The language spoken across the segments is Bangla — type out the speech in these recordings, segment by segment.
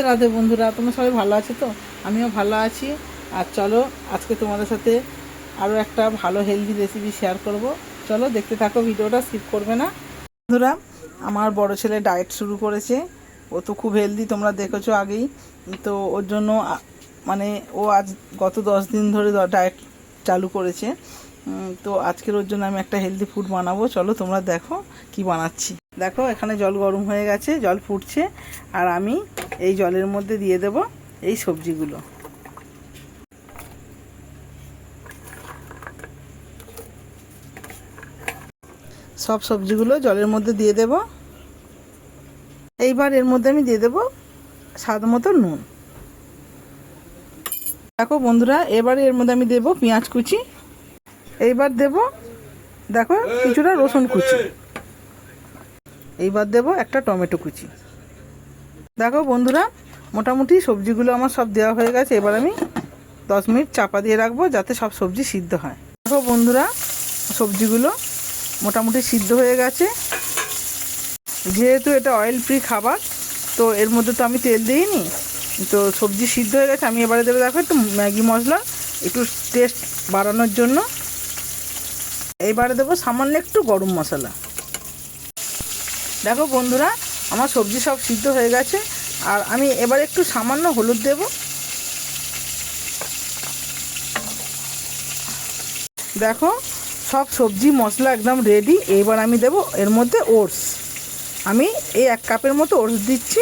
রাধে রাধে বন্ধুরা, তোমরা সবাই ভালো আছো তো? আমিও ভালো আছি। আর চলো আজকে তোমাদের সাথে আরও একটা ভালো হেলদি রেসিপি শেয়ার করব। চলো দেখতে থাকো, ভিডিওটা স্কিপ করবে না। বন্ধুরা, আমার বড় ছেলে ডায়েট শুরু করেছে। ও তো খুব হেলদি, তোমরা দেখেছো আগেই। তো ওর জন্য মানে ও আজ গত 10 দিন ধরে ডায়েট চালু করেছে। তো আজকের ওর জন্য আমি একটা হেলদি ফুড বানাবো। চলো তোমরা দেখো কি বানাচ্ছি। দেখো এখানে জল গরম হয়ে গেছে, জল ফুটছে। আর আমি এই জলের মধ্যে দিয়ে দেব এই সবজিগুলো। সব সবজিগুলো জলের মধ্যে দিয়ে দেব। এইবার এর মধ্যে আমি দিয়ে দেব স্বাদ মতো নুন। দেখো বন্ধুরা, এবার এর মধ্যে আমি দেব পেঁয়াজ কুচি। এইবার দেব দেখো কিছুটা রসুন কুচি। এইবার দেব একটা টমেটো কুচি। দেখো বন্ধুরা, মোটামুটি সবজিগুলো আমার সব দেওয়া হয়ে গেছে। এবার আমি 10 মিনিট চাপা দিয়ে রাখবো যাতে সব সবজি সিদ্ধ হয়। দেখো বন্ধুরা, সবজিগুলো মোটামুটি সিদ্ধ হয়ে গেছে। যেহেতু এটা অয়েল ফ্রি খাবার, তো এর মধ্যে তো আমি তেল দিইনি, তো সবজি সিদ্ধ হয়ে গেছে। আমি এবারে দেবো দেখো একটু ম্যাগি মশলা, একটু টেস্ট বাড়ানোর জন্য। এইবারে দেবো সামান্য একটু গরম মশলা। দেখো বন্ধুরা, আমার সবজি সব সিদ্ধ হয়ে গেছে। আর আমি এবার একটু সামান্য হলুদ দেব। দেখো সব সবজি মশলা একদম রেডি। এইবার আমি দেব এর মধ্যে ওটস। আমি এই 1 কাপের মতো ওটস দিচ্ছি।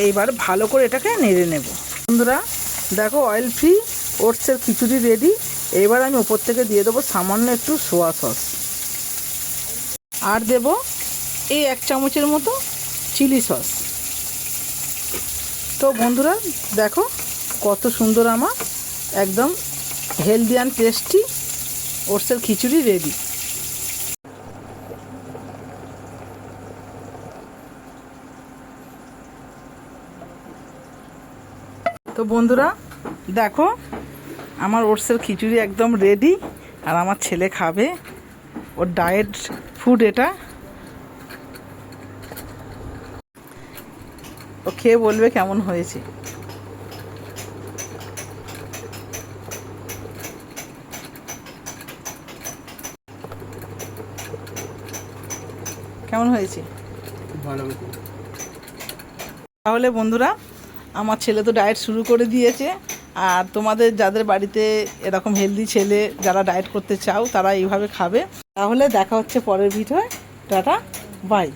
এইবার ভালো করে এটাকে নেড়ে নেব। বন্ধুরা দেখো, অয়েল ফ্রি ওটসের খিচুড়ি রেডি। এইবার আমি ওপর থেকে দিয়ে দেবো সামান্য একটু সোয়া সস। আর দেব এই 1 চামচের মতো চিলি সস। তো বন্ধুরা দেখো কত সুন্দর আমার একদম হেলদি অ্যান্ড টেস্টি ওটসের খিচুড়ি রেডি। তো বন্ধুরা দেখো, আমার ওটসের খিচুড়ি একদম রেডি। আর আমার ছেলে খাবে, ওর ডায়েট ফুড এটা। ও খেয়ে বলবে কেমন হয়েছে। কেমন হয়েছে? ভালো হয়েছে। তাহলে বন্ধুরা, আমার ছেলে তো ডায়েট শুরু করে দিয়েছে। আর তোমাদের যাদের বাড়িতে এরকম হেলদি ছেলে যারা ডায়েট করতে চাও, তারা এইভাবে খাবে। তাহলে দেখা হচ্ছে পরের ভিডিওয়। Tata, by.